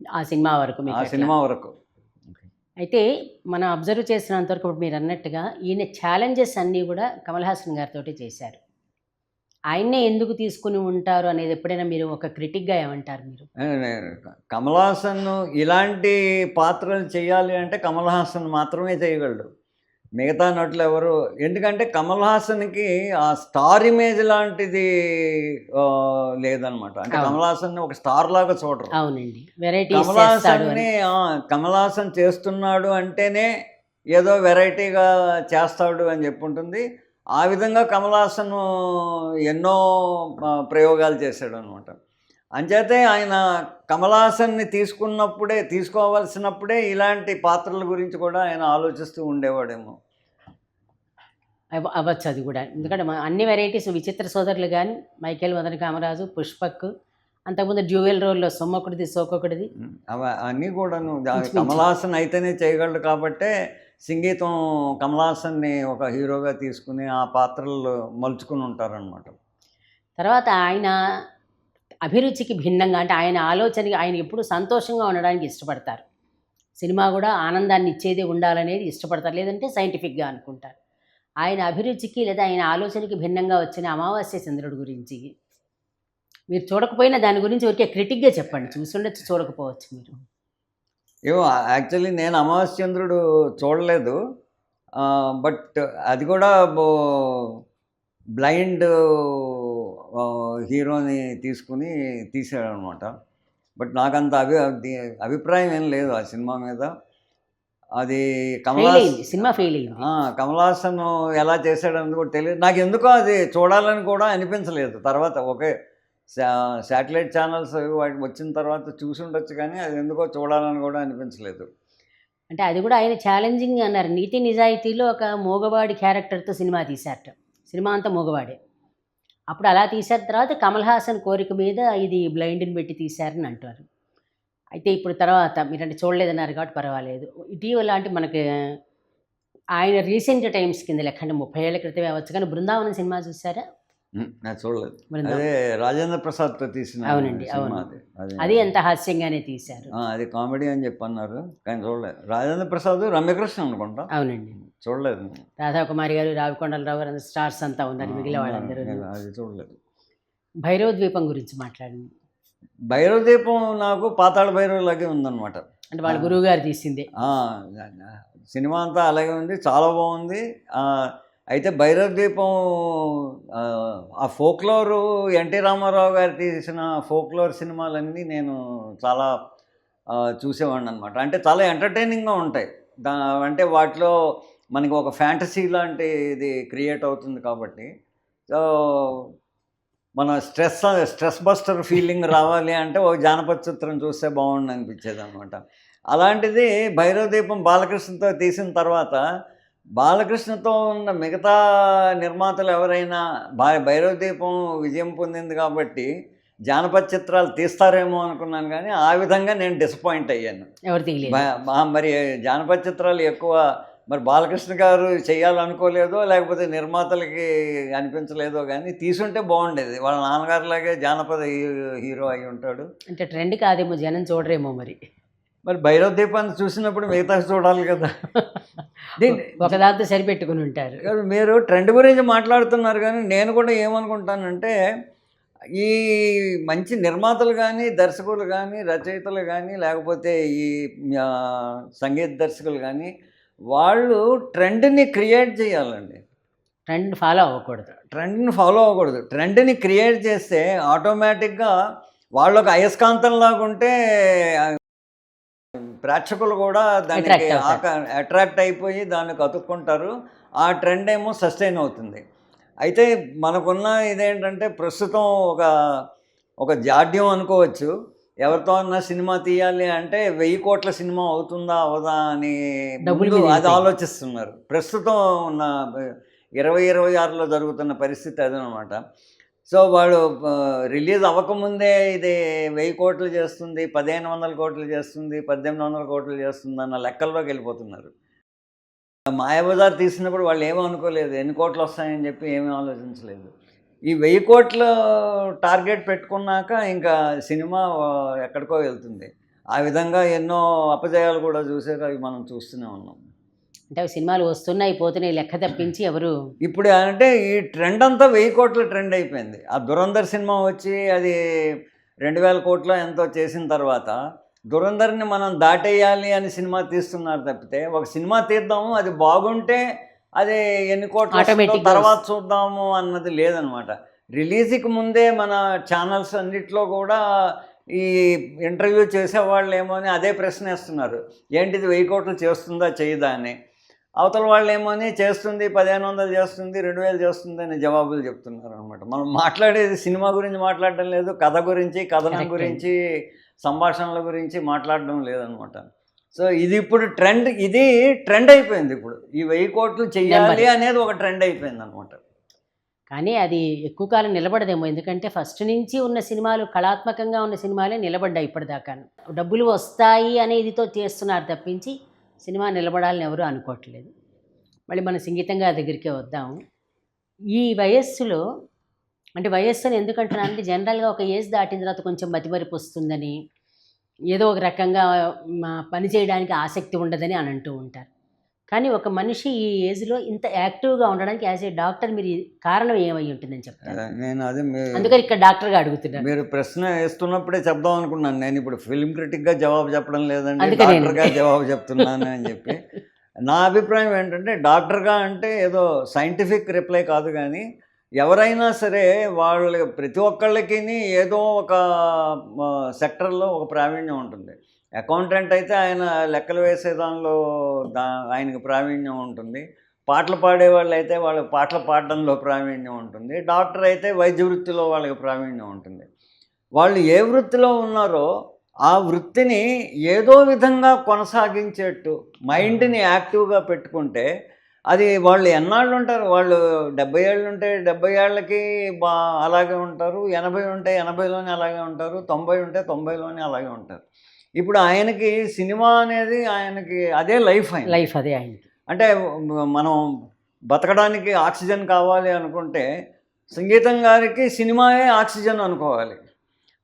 ఆ సినిమా వరకు మీకు ఆ అట్లా. సినిమా వరకు. అయితే మనం అబ్జర్వ్ చేసినంతవరకు ఇప్పుడు మీరు అన్నట్టుగా ఈయన ఛాలెంజెస్ అన్నీ కూడా కమల్ హాసన్ గారితో చేశారు. ఆయన్నే ఎందుకు తీసుకుని ఉంటారు అనేది ఎప్పుడైనా మీరు ఒక క్రిటిక్గా ఏమంటారు మీరు? కమల్ హాసన్ ఇలాంటి పాత్రలు చేయాలి అంటే కమల్ హాసన్ మాత్రమే చేయగలడు, మిగతా నటులు ఎవరు. ఎందుకంటే కమల్ హాసన్కి ఆ స్టార్ ఇమేజ్ లాంటిది లేదనమాట. అంటే అవును. కమల్ హాసన్ని ఒక స్టార్ లాగా చూడరు. అవునండి, వెరైటీస్ కమల్ చేస్తాడు అని. హాసన్ని కమల్ హాసన్ చేస్తున్నాడు అంటేనే ఏదో వెరైటీగా చేస్తాడు అని చెప్పి ఉంటుంది. ఆ విధంగా కమల్ హాసన్ ఎన్నో ప్రయోగాలు చేశాడు అనమాట. అంచేతే ఆయన కమల్ హాసన్ని తీసుకోవాల్సినప్పుడే ఇలాంటి పాత్రల గురించి కూడా ఆయన ఆలోచిస్తూ ఉండేవాడేమో. అవ్వచ్చు అది కూడా. ఎందుకంటే అన్ని వెరైటీస్, విచిత్ర సోదరులు కానీ, మైకేల్ మదన్ కామరాజు, పుష్పక్, అంతకుముందు డ్యూయల్ రోల్లో సొమ్మొకటిది సోకొకటిది, అన్నీ కూడాను ఇంచుమించు. కమల్ హాసన్ అయితేనే చేయగలడు. కాబట్టే సంగీతం కమల్ హాసన్ని ఒక హీరోగా తీసుకుని ఆ పాత్రలు మలుచుకుని ఉంటారనమాట. తర్వాత ఆయన అభిరుచికి భిన్నంగా, అంటే ఆయన ఆలోచనకి, ఆయన ఎప్పుడు సంతోషంగా ఉండడానికి ఇష్టపడతారు. సినిమా కూడా ఆనందాన్ని ఇచ్చేది ఉండాలనేది ఇష్టపడతారు, లేదంటే సైంటిఫిక్గా అనుకుంటారు. ఆయన అభిరుచికి లేదా ఆయన ఆలోచనకి భిన్నంగా వచ్చిన అమావాస్య చంద్రుడి గురించి మీరు చూడకపోయినా దాని గురించి ఊరికే క్రిటిక్గా చెప్పండి. చూసుండొచ్చు, చూడకపోవచ్చు మీరు. ఏమో యాక్చువల్లీ నేను అమావాస్యంద్రుడు చూడలేదు. బట్ అది కూడా బ్లైండ్ హీరోని తీసుకుని తీసాడనమాట. బట్ నాకంత అభిప్రాయం ఏం లేదు ఆ సినిమా మీద. అది ఫెయిల్ అయింది, సినిమా ఫెయిల్ అయింది. కమల్ హాసన్ ఎలా చేశాడని కూడా తెలియదు నాకు. ఎందుకో అది చూడాలని కూడా అనిపించలేదు. తర్వాత ఒకే శాటిలైట్ ఛానల్స్ వచ్చిన తర్వాత చూసి ఉండొచ్చు, కానీ అది ఎందుకో చూడాలని కూడా అనిపించలేదు. అంటే అది కూడా ఆయన ఛాలెంజింగ్ అన్నారు. నీతి నిజాయితీలో ఒక మూగవాడి క్యారెక్టర్తో సినిమా తీశారట. సినిమా అంతా మూగవాడే. అప్పుడు అలా తీశారు. తర్వాత కమల్ హాసన్ కోరిక మీద ఇది బ్లైండ్ని పెట్టి తీశారని అంటారు. అయితే ఇప్పుడు తర్వాత మీరంటే చూడలేదన్నారు కాబట్టి పర్వాలేదు. ఇటీవల అంటే మనకి ఆయన రీసెంట్ టైమ్స్ కింద లెక్క, అంటే 30 ఏళ్ల క్రితమే అవ్వచ్చు, కానీ బృందావనం సినిమా చూసారా? నాకు చూడలేదు. బృందావనం. అదే రాజేంద్ర ప్రసాద్తో తీసిన అవునండి, సినిమా అవును. అది. అది ఎంత హాస్యంగానే తీశారు. అది కామెడీ అని చెప్పి అన్నారు, కానీ చూడలేదు. రాజేంద్ర ప్రసాద్, రమ్యకృష్ణ అనుకుంటా. అవునండి, చూడలేదు. రాధాకుమారి గారు, రావికొండలరావు గారు, స్టార్స్ అంతా ఉన్నారు, మిగిలిన వాళ్ళందరూ. అది చూడలేదు. భైరవ ద్వీపం గురించి మాట్లాడింది. భైరవ దీపం నాకు పాతాళ భైరవ్ లాగే ఉందన్నమాట. అంటే వాళ్ళ గురువు గారు తీసిందే. సినిమా అంతా అలాగే ఉంది, చాలా బాగుంది. అయితే భైరవ దీపం ఆ ఫోక్లోరు ఎన్టీ రామారావు గారు తీసిన ఫోక్లోర్ సినిమాలన్నీ నేను చాలా చూసేవాడిని అనమాట. అంటే చాలా ఎంటర్టైనింగ్గా ఉంటాయి. అంటే వాటిలో మనకి ఒక ఫ్యాంటసీ లాంటి ఇది క్రియేట్ అవుతుంది కాబట్టి, సో మన స్ట్రెస్ బస్టర్ ఫీలింగ్ రావాలి అంటే ఒక జానపద చిత్రం చూస్తే బాగుండు అనిపించేది అనమాట. అలాంటిది భైరవ దీపం బాలకృష్ణతో తీసిన తర్వాత, బాలకృష్ణతో ఉన్న మిగతా నిర్మాతలు ఎవరైనా భైరవ దీపం విజయం పొందింది కాబట్టి జానపద చిత్రాలు తీస్తారేమో అనుకున్నాను, కానీ ఆ విధంగా నేను డిసప్పాయింట్ అయ్యాను. ఎవరు తీయలేదు. మరి జానపద చిత్రాలు ఎక్కువ మరి బాలకృష్ణ గారు చేయాలనుకోలేదో లేకపోతే నిర్మాతలకి అనిపించలేదో, కానీ తీసుంటే బాగుండేది. వాళ్ళ నాన్నగారులాగే జానపద హీరో అయి ఉంటాడు. అంటే ట్రెండ్ కాదేమో, జనం చూడరేమో మరి. మరి భైరవ దీపాన్ని చూసినప్పుడు మిగతా చూడాలి కదా. ఒకదాంతో సరిపెట్టుకుని ఉంటారు. మీరు ట్రెండ్ గురించి మాట్లాడుతున్నారు, కానీ నేను కూడా ఏమనుకుంటానంటే, ఈ మంచి నిర్మాతలు కానీ, దర్శకులు కానీ, రచయితలు కానీ, లేకపోతే ఈ సంగీత దర్శకులు కానీ, వాళ్ళు ట్రెండ్ని క్రియేట్ చేయాలండి. ట్రెండ్ ఫాలో అవ్వకూడదు. ట్రెండ్ని క్రియేట్ చేస్తే ఆటోమేటిక్గా వాళ్ళొక అయస్కాంతంలాగా ఉంటే ప్రేక్షకులు కూడా దానికి అట్రాక్ట్ అయిపోయి దానికి అతుక్కుంటారు. ఆ ట్రెండ్ ఏమో సస్టైన్ అవుతుంది. అయితే మనకున్న ఇదేంటంటే, ప్రస్తుతం ఒక జాడ్యం అనుకోవచ్చు. ఎవరితో అన్నా సినిమా తీయాలి అంటే 1000 కోట్ల సినిమా అవుతుందా అవదా అని అది ఆలోచిస్తున్నారు. ప్రస్తుతం ఉన్న 2026లో జరుగుతున్న పరిస్థితి అదనమాట. సో వాడు రిలీజ్ అవ్వకముందే ఇది 1000 కోట్లు చేస్తుంది, 1500 కోట్లు చేస్తుంది, 1800 కోట్లు చేస్తుంది అన్న లెక్కల్లోకి వెళ్ళిపోతున్నారు. మాయాబజార్ తీసినప్పుడు వాళ్ళు ఏమీ అనుకోలేదు, ఎన్ని కోట్లు వస్తాయని చెప్పి ఏమీ ఆలోచించలేదు. ఈ 1000 కోట్ల టార్గెట్ పెట్టుకున్నాక ఇంకా సినిమా ఎక్కడికో వెళ్తుంది. ఆ విధంగా ఎన్నో అపజయాలు కూడా చూసారు, అవి మనం చూస్తూనే ఉన్నాం. అంటే అవి సినిమాలు వస్తున్నాయి పోతున్నాయి లెక్క తప్పించి ఎవరు ఇప్పుడు అంటే ఈ ట్రెండ్ అంతా 1000 కోట్ల ట్రెండ్ అయిపోయింది. ఆ దురంధర్ సినిమా వచ్చి అది 2000 కోట్లు ఎంతో చేసిన తర్వాత దురంధర్ని మనం దాటేయాలి అని సినిమా తీస్తున్నారు తప్పితే, ఒక సినిమా తీద్దాము అది బాగుంటే అది ఎన్ని కోట్లు వస్తుందో తర్వాత చూద్దాము అన్నది లేదనమాట. రిలీజ్కి ముందే మన ఛానల్స్ అన్నిట్లో కూడా ఈ ఇంటర్వ్యూ చేసేవాళ్ళు ఏమో అని అదే ప్రశ్న వేస్తున్నారు, ఏంటిది 1000 కోట్లు చేస్తుందా చేయదా అని. అవతల వాళ్ళు ఏమో అని చేస్తుంది, 1500 చేస్తుంది, 2000 చేస్తుంది అని జవాబులు చెప్తున్నారు అనమాట. మనం మాట్లాడేది సినిమా గురించి మాట్లాడడం లేదు, కథ గురించి, కథనం గురించి, సంభాషణల గురించి మాట్లాడడం లేదనమాట. సో ఇది ఇప్పుడు ట్రెండ్ అయిపోయింది. ఇప్పుడు ఈ 1000 కోట్లు చెయ్యాలి అనేది ఒక ట్రెండ్ అయిపోయింది అనమాట. కానీ అది ఎక్కువ కాలం నిలబడదేమో, ఎందుకంటే ఫస్ట్ నుంచి ఉన్న సినిమాలు కళాత్మకంగా ఉన్న సినిమాలే నిలబడ్డాయి ఇప్పటిదాకా. డబ్బులు వస్తాయి అనేదితో చేస్తున్నారు తప్పించి సినిమా నిలబడాలని ఎవరూ అనుకోవట్లేదు. మళ్ళీ మన సంగీతంగా దగ్గరికే వద్దాం. ఈ వయస్సులో అంటే వయస్సుని ఎందుకంటున్నానంటే జనరల్గా ఒక ఏజ్ దాటిన తర్వాత కొంచెం మతిమరుపు వస్తుందని, ఏదో ఒక రకంగా పని చేయడానికి ఆసక్తి ఉండదని అని అంటూ ఉంటారు. కానీ ఒక మనిషి ఈ ఏజ్లో ఇంత యాక్టివ్గా ఉండడానికి యాజ్ ఏ డాక్టర్ మీరు కారణం ఏమై ఉంటుందని చెప్తారు? నేను అదే అందుకని ఇక్కడ డాక్టర్గా అడుగుతున్నాను. మీరు ప్రశ్న వేస్తున్నప్పుడే చెప్దాం అనుకున్నాను. నేను ఇప్పుడు ఫిల్మ్ క్రిటిక్గా జవాబు చెప్పడం లేదండి, డాక్టర్గా జవాబు చెప్తున్నాను అని చెప్పి. నా అభిప్రాయం ఏంటంటే డాక్టర్గా అంటే ఏదో సైంటిఫిక్ రిప్లై కాదు, కానీ ఎవరైనా సరే వాళ్ళ ప్రతి ఒక్కళ్ళకి ఏదో ఒక సెక్టర్లో ఒక ప్రావీణ్యం ఉంటుంది. అకౌంటెంట్ అయితే ఆయన లెక్కలు వేసే దానిలో ఆయనకు ప్రావీణ్యం ఉంటుంది. పాటలు పాడేవాళ్ళు అయితే వాళ్ళకి పాటలు పాడడంలో ప్రావీణ్యం ఉంటుంది. డాక్టర్ అయితే వైద్య వృత్తిలో వాళ్ళకి ప్రావీణ్యం ఉంటుంది. వాళ్ళు ఏ వృత్తిలో ఉన్నారో ఆ వృత్తిని ఏదో విధంగా కొనసాగించేట్టు మైండ్ని యాక్టివ్గా పెట్టుకుంటే అది వాళ్ళు ఎన్నాళ్ళు ఉంటారు. వాళ్ళు 70 ఏళ్ళు ఉంటే 70 ఏళ్ళకి అలాగే ఉంటారు, 80 ఉంటే 80లోనే అలాగే ఉంటారు, 90 ఉంటే 90లోనే అలాగే ఉంటారు. ఇప్పుడు ఆయనకి సినిమా అనేది ఆయనకి అదే లైఫ్ అదే ఆయనకి. అంటే మనం బతకడానికి ఆక్సిజన్ కావాలి అనుకుంటే సంగీతం గారికి సినిమాయే ఆక్సిజన్ అనుకోవాలి.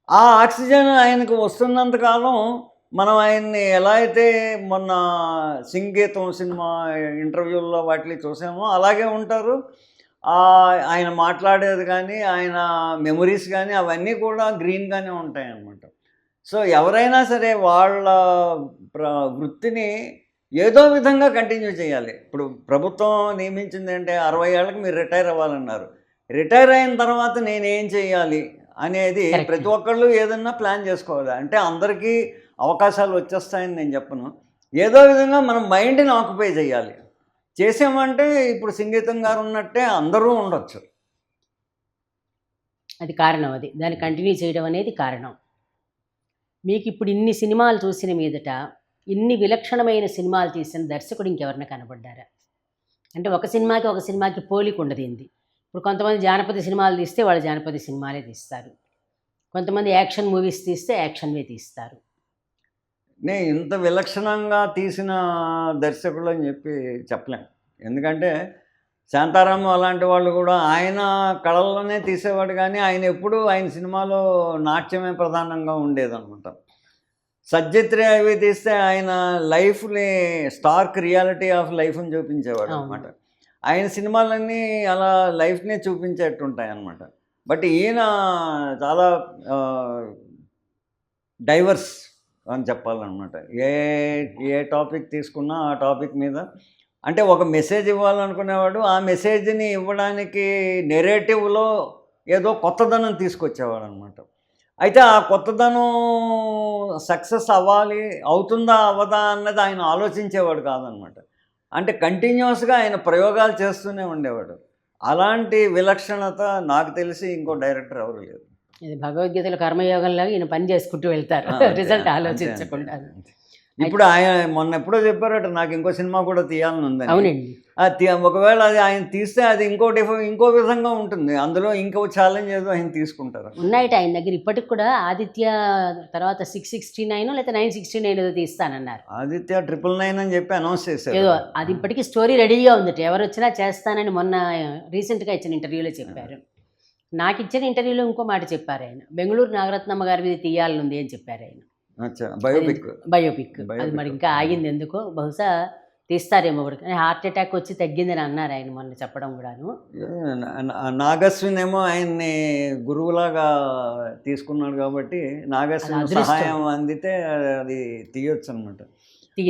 ఆ ఆక్సిజన్ ఆయనకు వస్తున్నంతకాలం మనం ఆయన్ని ఎలా అయితే మొన్న సంగీతం సినిమా ఇంటర్వ్యూల్లో వాటిని చూసామో అలాగే ఉంటారు. ఆయన మాట్లాడేది కానీ ఆయన మెమొరీస్ కానీ అవన్నీ కూడా గ్రీన్గానే ఉంటాయి అన్నమాట. సో ఎవరైనా సరే వాళ్ళ వృత్తిని ఏదో విధంగా కంటిన్యూ చేయాలి. ఇప్పుడు ప్రభుత్వం నియమించింది అంటే 60 ఏళ్ళకి మీరు రిటైర్ అవ్వాలన్నారు. రిటైర్ అయిన తర్వాత నేనేం చేయాలి అనేది ప్రతి ఒక్కళ్ళు ఏదన్నా ప్లాన్ చేసుకోవాలి. అంటే అందరికీ అవకాశాలు వచ్చేస్తాయని నేను చెప్పను. ఏదో విధంగా మనం మైండ్ని ఆక్యుపై చేయాలి. చేసామంటే ఇప్పుడు సంగీతం గారు ఉన్నట్టే అందరూ ఉండొచ్చు. అది కారణం, అది దాన్ని కంటిన్యూ చేయడం అనేది కారణం. మీకు ఇప్పుడు ఇన్ని సినిమాలు చూసిన మీదట ఇన్ని విలక్షణమైన సినిమాలు తీసిన దర్శకుడు ఇంకెవరైనా కనబడ్డారా? అంటే ఒక సినిమాకి పోలిక ఉండదు. ఇప్పుడు కొంతమంది జానపద సినిమాలు తీస్తే వాళ్ళు జానపద సినిమాలే తీస్తారు, కొంతమంది యాక్షన్ మూవీస్ తీస్తే యాక్షన్వే తీస్తారు. నేను ఇంత విలక్షణంగా తీసిన దర్శకులు అని చెప్పి చెప్పలేం. ఎందుకంటే శాంతారాము అలాంటి వాళ్ళు కూడా ఆయన కళల్లోనే తీసేవాడు, కానీ ఆయన ఎప్పుడు ఆయన సినిమాలో నాట్యమే ప్రధానంగా ఉండేదన్నమాట. సత్యత్రి అవి తీస్తే ఆయన లైఫ్ని స్టార్క్ రియాలిటీ ఆఫ్ లైఫ్ని చూపించేవాడు అనమాట. ఆయన సినిమాలన్నీ అలా లైఫ్నే చూపించేట్టుంటాయి అన్నమాట. బట్ ఈయన చాలా డైవర్స్ అని చెప్పాలన్నమాట. ఏ టాపిక్ తీసుకున్నా ఆ టాపిక్ మీద అంటే ఒక మెసేజ్ ఇవ్వాలనుకునేవాడు, ఆ మెసేజ్ని ఇవ్వడానికి నెరేటివ్లో ఏదో కొత్తదనం తీసుకొచ్చేవాడు అనమాట. అయితే ఆ కొత్తదనం సక్సెస్ అవుతుందా అవ్వదా అన్నది ఆయన ఆలోచించేవాడు కాదనమాట. అంటే కంటిన్యూస్గా ఆయన ప్రయోగాలు చేస్తూనే ఉండేవాడు. అలాంటి విలక్షణత నాకు తెలిసి ఇంకో డైరెక్టర్ ఎవరు లేదు. ఇది భగవద్గీతలో కర్మయోగంలాగా ఈయన పని చేసుకుంటూ వెళ్తారు, రిజల్ట్ ఆలోచించకుండా. ఇప్పుడు ఆయన మొన్న ఎప్పుడో చెప్పారట నాకు ఇంకో సినిమా కూడా తీయాలని ఉందని. అవునండి. ఒకవేళ అది ఆయన తీస్తే అది ఇంకో విధంగా ఉంటుంది, అందులో ఇంకో ఛాలెంజ్ ఏదో ఆయన తీసుకుంటారు. ఉన్నాయట ఆయన దగ్గర ఇప్పటికి కూడా. ఆదిత్య తర్వాత 669 లేదా 969 ఏదో తీస్తానన్నారు. ఆదిత్య 999 అని చెప్పి అనౌన్స్ చేశారు. ఏదో అది ఇప్పటికీ స్టోరీ రెడీగా ఉందట. ఎవరు వచ్చినా చేస్తానని మొన్న రీసెంట్గా ఇచ్చిన ఇంటర్వ్యూలో చెప్పారు. నాకు ఇచ్చిన ఇంటర్వ్యూలో ఇంకో మాట చెప్పారు ఆయన, బెంగళూరు నాగరత్నమ్మ గారి మీద తీయాలని ఉంది అని చెప్పారు ఆయన. బయోపిక్ అది మరి ఇంకా ఆగింది ఎందుకో, బహుశా తీస్తారేమో కూడా. కానీ హార్ట్ అటాక్ వచ్చి తగ్గిందని అన్నారు ఆయన మొన్న చెప్పడం కూడాను. నాగస్విన్ ఏమో ఆయన్ని గురువులాగా తీసుకున్నాడు కాబట్టి నాగస్విన్ సహాయం అందితే అది తీయొచ్చు అనమాట.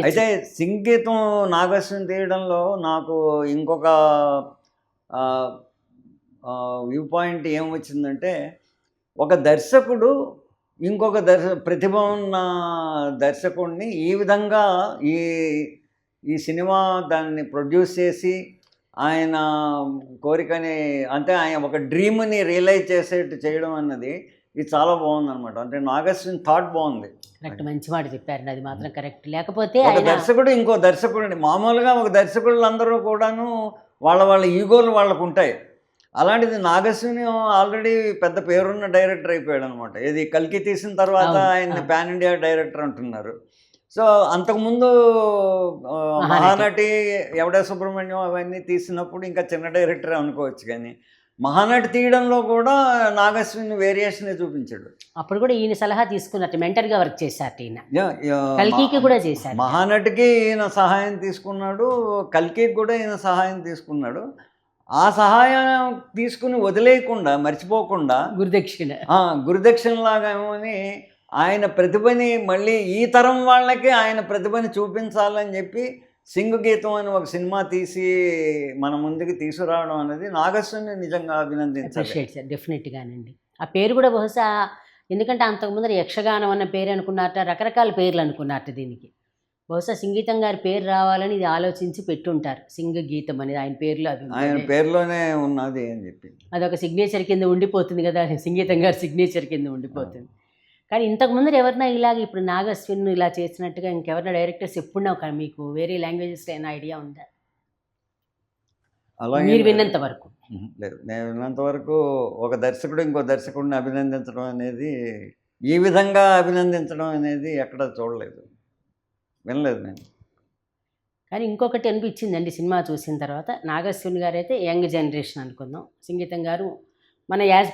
అయితే సంగీతం నాగస్విన్ తీయడంలో నాకు ఇంకొక వ్యూ పాయింట్ ఏమొచ్చిందంటే, ఒక దర్శకుడు ఇంకొక ప్రతిభ ఉన్న దర్శకుడిని ఈ విధంగా ఈ సినిమా దాన్ని ప్రొడ్యూస్ చేసి ఆయన కోరికని, అంటే ఆయన ఒక డ్రీమ్ని రియలైజ్ చేసేట్టు చేయడం అన్నది ఇది చాలా బాగుందన్నమాట. అంటే నాగస్విన్ థాట్ బాగుంది. కరెక్ట్, మంచి మాట చెప్పారండి, అది మాత్రం కరెక్ట్. లేకపోతే ఒక దర్శకుడు ఇంకో దర్శకుడిని, మామూలుగా ఒక దర్శకులందరూ కూడాను వాళ్ళ ఈగోలు వాళ్ళకు ఉంటాయి. అలాంటిది నాగస్విని ఆల్రెడీ పెద్ద పేరున్న డైరెక్టర్ అయిపోయాడు అనమాట. ఇది కల్కి తీసిన తర్వాత ఆయన పాన్ ఇండియా డైరెక్టర్ అంటున్నారు. సో అంతకుముందు మహానటి, ఎవడే సుబ్రహ్మణ్యం అవన్నీ తీసినప్పుడు ఇంకా చిన్న డైరెక్టర్ అనుకోవచ్చు, కానీ మహానటి తీయడంలో కూడా నాగస్విని వేరియేషన్ చూపించాడు. అప్పుడు కూడా ఈయన సలహా తీసుకున్నట్టు మెంటర్గా వర్క్ చేశారు ఈయన. కల్కికి కూడా చేశారు. మహానటికి ఈయన సహాయం తీసుకున్నాడు, కల్కికి కూడా ఈయన సహాయం తీసుకున్నాడు. ఆ సహాయం తీసుకుని వదిలేయకుండా, మర్చిపోకుండా గురుదక్షిణలాగా ఏమోని ఆయన ప్రతిభని మళ్ళీ ఈ తరం వాళ్ళకి ఆయన ప్రతిభని చూపించాలని చెప్పి సింగు గీతం అని ఒక సినిమా తీసి మన ముందుకు తీసుకురావడం అనేది నాగస్విని నిజంగా అభినందించాలి. డెఫినెట్గానండి. ఆ పేరు కూడా బహుశా, ఎందుకంటే అంతకుముందర యక్షగానం అన్న పేరు అనుకున్నట్ట, రకరకాల పేర్లు అనుకున్నట్టు దీనికి. బహుశా సంగీతం గారి పేరు రావాలని ఇది ఆలోచించి పెట్టుంటారు, సింగ గీతం అనేది ఆయన పేరులో. అది ఆయన పేరులోనే ఉన్నది అని చెప్పి అదొక సిగ్నేచర్ కింద ఉండిపోతుంది కదా, సంగీతం గారి సిగ్నేచర్ కింద ఉండిపోతుంది. కానీ ఇంతకు ముందర ఎవరైనా ఇలాగ ఇప్పుడు నాగస్విన్ ఇలా చేసినట్టుగా ఇంకెవరైనా డైరెక్టర్స్ ఎప్పుడున్నా మీకు వేరే లాంగ్వేజెస్లో ఏమైనా ఐడియా ఉందా? అలాగే మీరు విన్నంత వరకు? లేదు, నేను విన్నంత వరకు ఒక దర్శకుడు ఇంకో దర్శకుడిని అభినందించడం అనేది, ఈ విధంగా అభినందించడం అనేది ఎక్కడ చూడలేదు, వినలేదు నేను. కానీ ఇంకొకటి అనిపించిందండి సినిమా చూసిన తర్వాత, నాగస్విన్ గారు అయితే యంగ్ జనరేషన్ అనుకుందాం, సంగీతం గారు మన ఏజ్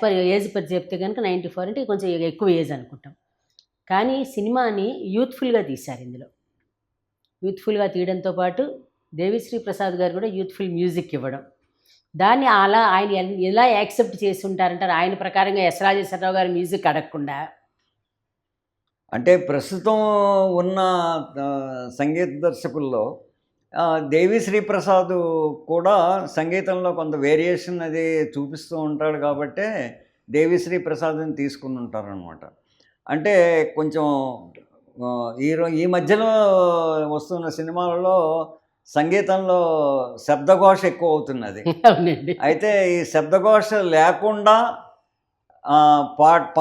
పర్ చెప్తే కనుక 94 అంటే కొంచెం ఎక్కువ ఏజ్ అనుకుంటాం. కానీ సినిమాని యూత్ఫుల్గా తీశారు. ఇందులో యూత్ఫుల్గా తీయడంతో పాటు దేవిశ్రీ ప్రసాద్ గారు కూడా యూత్ఫుల్ మ్యూజిక్ ఇవ్వడం, దాన్ని అలా ఆయన ఎలా యాక్సెప్ట్ చేసి ఉంటారంటారు ఆయన ప్రకారంగా. ఎస్ రాజేశ్వరరావు గారు మ్యూజిక్ అడగకుండా, అంటే ప్రస్తుతం ఉన్న సంగీత దర్శకుల్లో దేవిశ్రీ ప్రసాద్ కూడా సంగీతంలో కొంత వేరియేషన్ అది చూపిస్తూ ఉంటాడు కాబట్టే దేవిశ్రీ ప్రసాద్ని తీసుకుని ఉంటారనమాట. అంటే కొంచెం ఈ మధ్యలో వస్తున్న సినిమాలలో సంగీతంలో శబ్దఘోష ఎక్కువ అవుతున్నది. అయితే ఈ శబ్దఘోష లేకుండా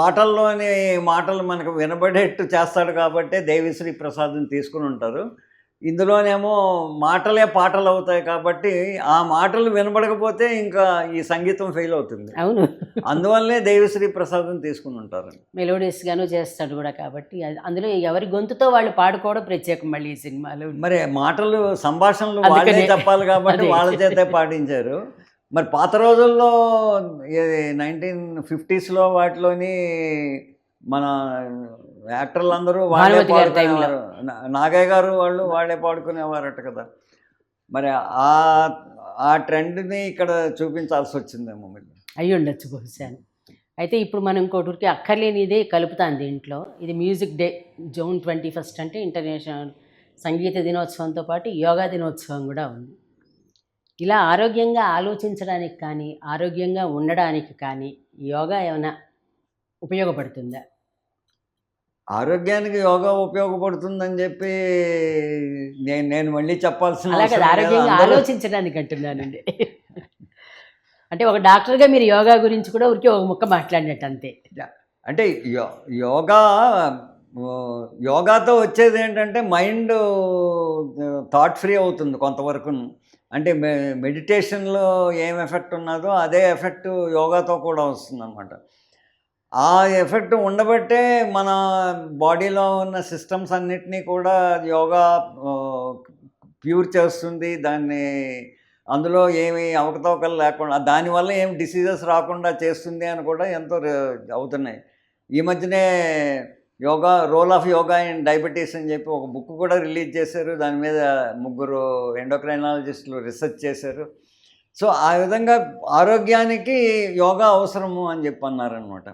పాటల్లోని మాటలు మనకు వినబడేట్టు చేస్తాడు కాబట్టి దేవిశ్రీ ప్రసాద్ని తీసుకుని ఉంటారు. ఇందులోనేమో మాటలే పాటలు అవుతాయి కాబట్టి ఆ మాటలు వినబడకపోతే ఇంకా ఈ సంగీతం ఫెయిల్ అవుతుంది. అవును, అందువల్లనే దేవిశ్రీ ప్రసాద్ని తీసుకుని ఉంటారు. మెలోడియస్గాను చేస్తాడు కూడా కాబట్టి అందులో ఎవరి గొంతుతో వాళ్ళు పాడుకోవడం ప్రత్యేకం. మళ్ళీ ఈ సినిమాలో మరి మాటలు సంభాషణలు వాళ్ళే చెప్పాలి కాబట్టి వాళ్ళ చేతే పాటించారు. మరి పాత రోజుల్లో 1950s వాటిలోని మన యాక్టర్లు అందరూ వాళ్ళే పాడుకునేవారు. నాగయ్య గారు వాళ్ళే పాడుకునేవారట కదా. మరి ఆ ట్రెండ్ని ఇక్కడ చూపించాల్సి వచ్చిందేమో మరి. అయ్యి ఉండొచ్చు బహుశా. అయితే ఇప్పుడు మనం ఇంకోటికి అక్కర్లేనిదే కలుపుతాను దీంట్లో. ఇది మ్యూజిక్ డే, జూన్ 21 అంటే ఇంటర్నేషనల్ సంగీత దినోత్సవంతో పాటు యోగా దినోత్సవం కూడా ఉంది. ఇలా ఆరోగ్యంగా ఆలోచించడానికి కానీ, ఆరోగ్యంగా ఉండడానికి కానీ యోగా ఏమైనా ఉపయోగపడుతుందా? ఆరోగ్యానికి యోగా ఉపయోగపడుతుందని చెప్పి నేను మళ్ళీ చెప్పాల్సిన ఆరోగ్యంగా ఆలోచించడానికి అంటున్నానండి. అంటే ఒక డాక్టర్గా మీరు యోగా గురించి కూడా ఊరికే ఒక ముక్క మాట్లాడినట్టు అంతే. అంటే యోగా యోగాతో వచ్చేది ఏంటంటే మైండ్ థాట్ ఫ్రీ అవుతుంది కొంతవరకు. అంటే మెడిటేషన్లో ఏం ఎఫెక్ట్ ఉన్నదో అదే ఎఫెక్ట్ యోగాతో కూడా వస్తుందన్నమాట. ఆ ఎఫెక్ట్ ఉండబట్టే మన బాడీలో ఉన్న సిస్టమ్స్ అన్నిటినీ కూడా యోగా ప్యూర్ చేస్తుంది. దాన్ని అందులో ఏమి అవకతవకలు లేకుండా, దానివల్ల ఏం డిసీజెస్ రాకుండా చేస్తుంది అని కూడా ఎంతో అవుతున్నాయి. ఈ మధ్యనే yoga role of yoga in diabetes అని చెప్పి ఒక బుక్ కూడా రిలీజ్ చేశారు. దాని మీద 3 ఎండోక్రైనాలజిస్టులు రీసెర్చ్ చేశారు. సో ఆ విధంగా ఆరోగ్యానికి యోగా అవసరము అని చెప్పి అన్నారనమాట.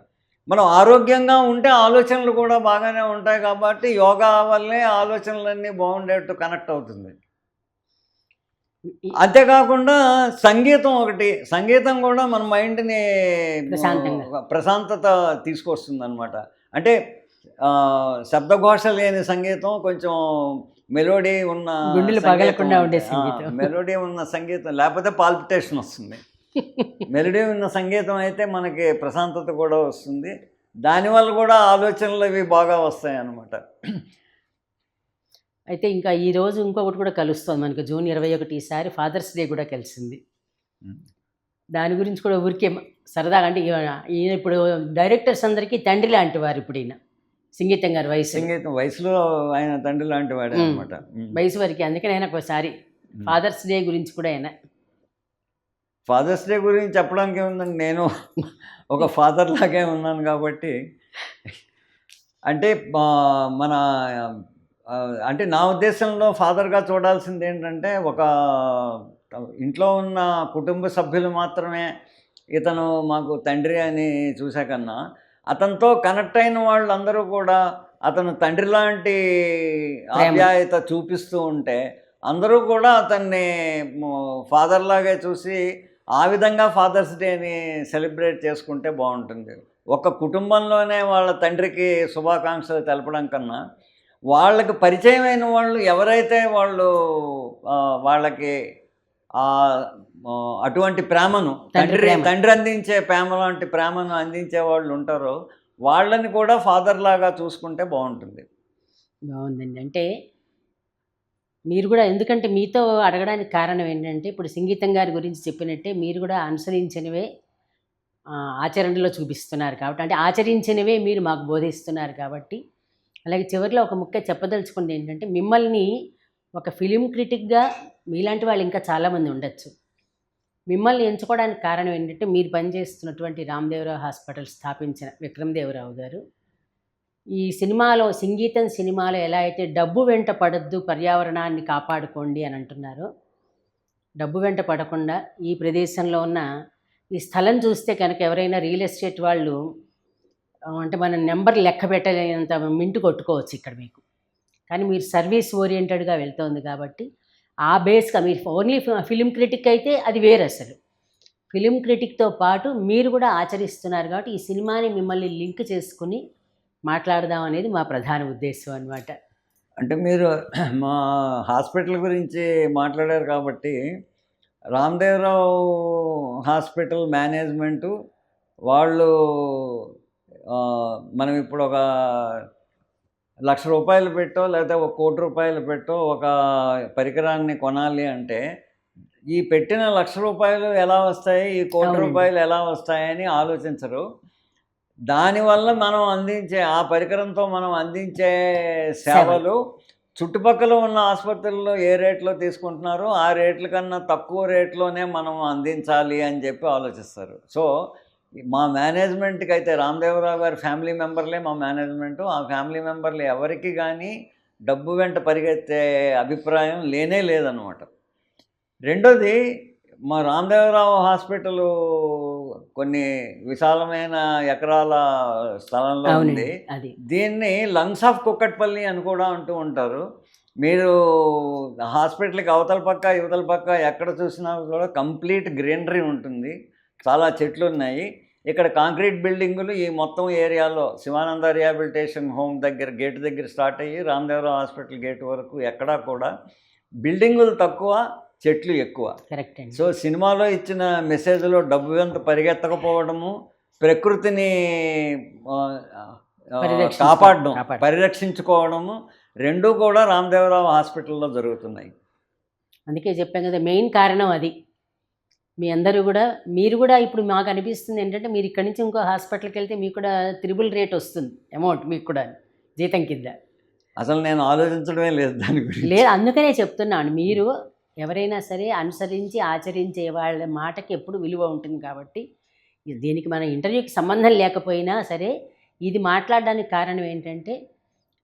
మనం ఆరోగ్యంగా ఉంటే ఆలోచనలు కూడా బాగానే ఉంటాయి కాబట్టి యోగా వల్లే ఆలోచనలన్నీ బాగుండేట్టు కనెక్ట్ అవుతుంది. అంతేకాకుండా సంగీతం ఒకటి, సంగీతం కూడా మన మైండ్ని ప్రశాంతత తీసుకొస్తుంది అనమాట. అంటే శబ్దఘోష లేని సంగీతం, కొంచెం మెలోడీ ఉన్న మెలోడీ ఉన్న సంగీతం, లేకపోతే పాల్పిటేషన్ వస్తుంది. మెలోడీ ఉన్న సంగీతం అయితే మనకి ప్రశాంతత కూడా వస్తుంది. దానివల్ల కూడా ఆలోచనలు అవి బాగా వస్తాయి అన్నమాట. అయితే ఇంకా ఈరోజు ఇంకొకటి కూడా కలుస్తుంది మనకి, జూన్ 21 ఈసారి ఫాదర్స్ డే కూడా కలిసింది. దాని గురించి కూడా ఊరికే సరదాగా, అంటే ఈయన ఇప్పుడు డైరెక్టర్స్ అందరికీ తండ్రి లాంటి వారు. ఇప్పుడు ఈయన సంగీతం గారు వయసులో ఆయన తండ్రి లాంటి వాడు అనమాట, వయసు వరకు. అందుకని ఆయన ఒకసారి ఫాదర్స్ డే గురించి కూడా ఆయన ఫాదర్స్ డే గురించి చెప్పడానికి ఏముందండి, నేను ఒక ఫాదర్ లాగే ఉన్నాను కాబట్టి. అంటే మన అంటే నా ఉద్దేశంలో ఫాదర్గా చూడాల్సింది ఏంటంటే, ఒక ఇంట్లో ఉన్న కుటుంబ సభ్యులు మాత్రమే ఇతను మాకు తండ్రి అని చూసా కన్నా, అతనితో కనెక్ట్ అయిన వాళ్ళందరూ కూడా అతను తండ్రి లాంటి ఆప్యాయత చూపిస్తూ ఉంటే అందరూ కూడా అతన్ని ఫాదర్ లాగే చూసి ఆ విధంగా ఫాదర్స్ డేని సెలబ్రేట్ చేసుకుంటే బాగుంటుంది. ఒక కుటుంబంలోనే వాళ్ళ తండ్రికి శుభాకాంక్షలు తెలపడం కన్నా, వాళ్ళకి పరిచయమైన వాళ్ళు ఎవరైతే వాళ్ళకి అటువంటి ప్రేమను తండ్రి అందించే ప్రేమ లాంటి ప్రేమను అందించే వాళ్ళు ఉంటారో వాళ్ళని కూడా ఫాదర్ లాగా చూసుకుంటే బాగుంటుంది. బాగుందండి. అంటే మీరు కూడా, ఎందుకంటే మీతో అడగడానికి కారణం ఏంటంటే, ఇప్పుడు సంగీతం గారి గురించి చెప్పినట్టే మీరు కూడా అనుసరించినవే ఆచరణలో చూపిస్తున్నారు కాబట్టి, అంటే ఆచరించినవే మీరు మాకు బోధిస్తున్నారు కాబట్టి. అలాగే చివరిలో ఒక ముఖ్య చెప్పదలుచుకుంది ఏంటంటే, మిమ్మల్ని ఒక ఫిలిం క్రిటిక్గా మీలాంటి వాళ్ళు ఇంకా చాలామంది ఉండొచ్చు. మిమ్మల్ని ఎంచుకోవడానికి కారణం ఏంటంటే, మీరు పనిచేస్తున్నటువంటి రామదేవరావు హాస్పిటల్ స్థాపించిన విక్రమదేవరావు గారు ఈ సంగీతం సినిమాలో ఎలా అయితే డబ్బు వెంట పడద్దు, పర్యావరణాన్ని కాపాడుకోండి అని అంటున్నారో, డబ్బు వెంట పడకుండా ఈ ప్రదేశంలో ఉన్న ఈ స్థలం చూస్తే కనుక ఎవరైనా రియల్ ఎస్టేట్ వాళ్ళు అంటే మన నెంబర్ లెక్క పెట్టలేనంత మింటు కొట్టుకోవచ్చు ఇక్కడ మీకు. కానీ మీరు సర్వీస్ ఓరియంటెడ్గా వెళ్తోంది కాబట్టి ఆ బేస్గా మీరు ఓన్లీ ఫిలిం క్రిటిక్ అయితే అది వేరు. అసలు ఫిలిం క్రిటిక్తో పాటు మీరు కూడా ఆచరిస్తున్నారు కాబట్టి ఈ సినిమాని మిమ్మల్ని లింక్ చేసుకుని మాట్లాడదాం అనేది మా ప్రధాన ఉద్దేశం అన్నమాట. అంటే మీరు మా హాస్పిటల్ గురించి మాట్లాడారు కాబట్టి, రామదేవరావు హాస్పిటల్ మేనేజ్మెంటు వాళ్ళు మనం ఇప్పుడు ఒక ₹1,00,000 పెట్టో లేదా ₹1,00,00,000 పెట్టో ఒక పరికరాన్ని కొనాలి అంటే, ఈ పెట్టిన ₹1,00,000 ఎలా వస్తాయి, ఈ ₹1,00,00,000 ఎలా వస్తాయని ఆలోచించరు. దానివల్ల మనం అందించే ఆ పరికరంతో మనం అందించే సేవలు చుట్టుపక్కల ఉన్న ఆసుపత్రుల్లో ఏ రేట్లో తీసుకుంటున్నారో ఆ రేట్ల కన్నా తక్కువ రేట్లోనే మనం అందించాలి అని చెప్పి ఆలోచిస్తారు. సో మా మేనేజ్మెంట్కి అయితే రామదేవరావు గారి ఫ్యామిలీ మెంబర్లే మా మేనేజ్మెంటు. ఆ ఫ్యామిలీ మెంబర్లు ఎవరికి కానీ డబ్బు వెంట పరిగెత్తే అభిప్రాయం లేనే లేదన్నమాట. రెండోది, మా రామదేవరావు హాస్పిటల్ కొన్ని విశాలమైన ఎకరాల స్థలంలో ఉంది. దీన్ని లంగ్స్ ఆఫ్ కుక్కట్పల్లి అని కూడా అంటూ ఉంటారు. మీరు హాస్పిటల్కి అవతల పక్క యువతల పక్క ఎక్కడ చూసినా కూడా కంప్లీట్ గ్రీనరీ ఉంటుంది, చాలా చెట్లు ఉన్నాయి. ఇక్కడ కాంక్రీట్ బిల్డింగులు ఈ మొత్తం ఏరియాలో శివానంద రిహాబిలిటేషన్ హోమ్ దగ్గర గేటు దగ్గర స్టార్ట్ అయ్యి రామదేవరావు హాస్పిటల్ గేట్ వరకు ఎక్కడా కూడా బిల్డింగులు తక్కువ, చెట్లు ఎక్కువ. కరెక్ట్. సో సినిమాలో ఇచ్చిన మెసేజ్లో డబ్బు ఎంత పరిగెత్తకపోవడము, ప్రకృతిని కాపాడడం, కాపాడడం. పరిరక్షించుకోవడము రెండూ కూడా రామదేవరావు హాస్పిటల్లో జరుగుతున్నాయి. అందుకే చెప్పాం కదా, మెయిన్ కారణం అది. మీ అందరూ కూడా, మీరు కూడా ఇప్పుడు మాకు అనిపిస్తుంది ఏంటంటే, మీరు ఇక్కడి నుంచి ఇంకో హాస్పిటల్కి వెళ్తే మీకు కూడా త్రిబుల్ రేట్ వస్తుంది అమౌంట్, మీకు కూడా జీతం కింద. అసలు నేను ఆలోచించడమే లేదు దాని గురించి. లేదు, అందుకనే చెప్తున్నాను. మీరు ఎవరైనా సరే అనుసరించి ఆచరించే వాళ్ళ మాటకి ఎప్పుడు విలువ ఉంటుంది. కాబట్టి దీనికి మన ఇంటర్వ్యూకి సంబంధం లేకపోయినా సరే, ఇది మాట్లాడడానికి కారణం ఏంటంటే,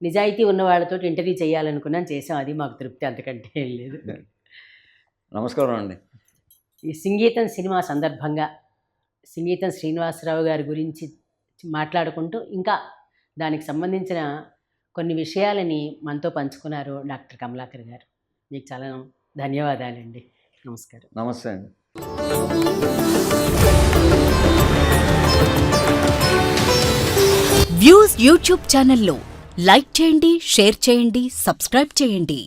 నిజాయితీ ఉన్న వాళ్ళతో ఇంటర్వ్యూ చేయాలనుకున్నాను, చేసాం. అది మాకు తృప్తి, అంతకంటే ఏం లేదు. నమస్కారం అండి. ఈ సంగీతం సినిమా సందర్భంగా సంగీతం శ్రీనివాసరావు గారి గురించి మాట్లాడుకుంటూ ఇంకా దానికి సంబంధించిన కొన్ని విషయాలని మనతో పంచుకున్నారు డాక్టర్ కమలాకర్ గారు. మీకు చాలా ధన్యవాదాలండి. నమస్కారం. నమస్తే అండి. వ్యూస్ యూట్యూబ్ ఛానల్లో లైక్ చేయండి, షేర్ చేయండి, సబ్స్క్రైబ్ చేయండి.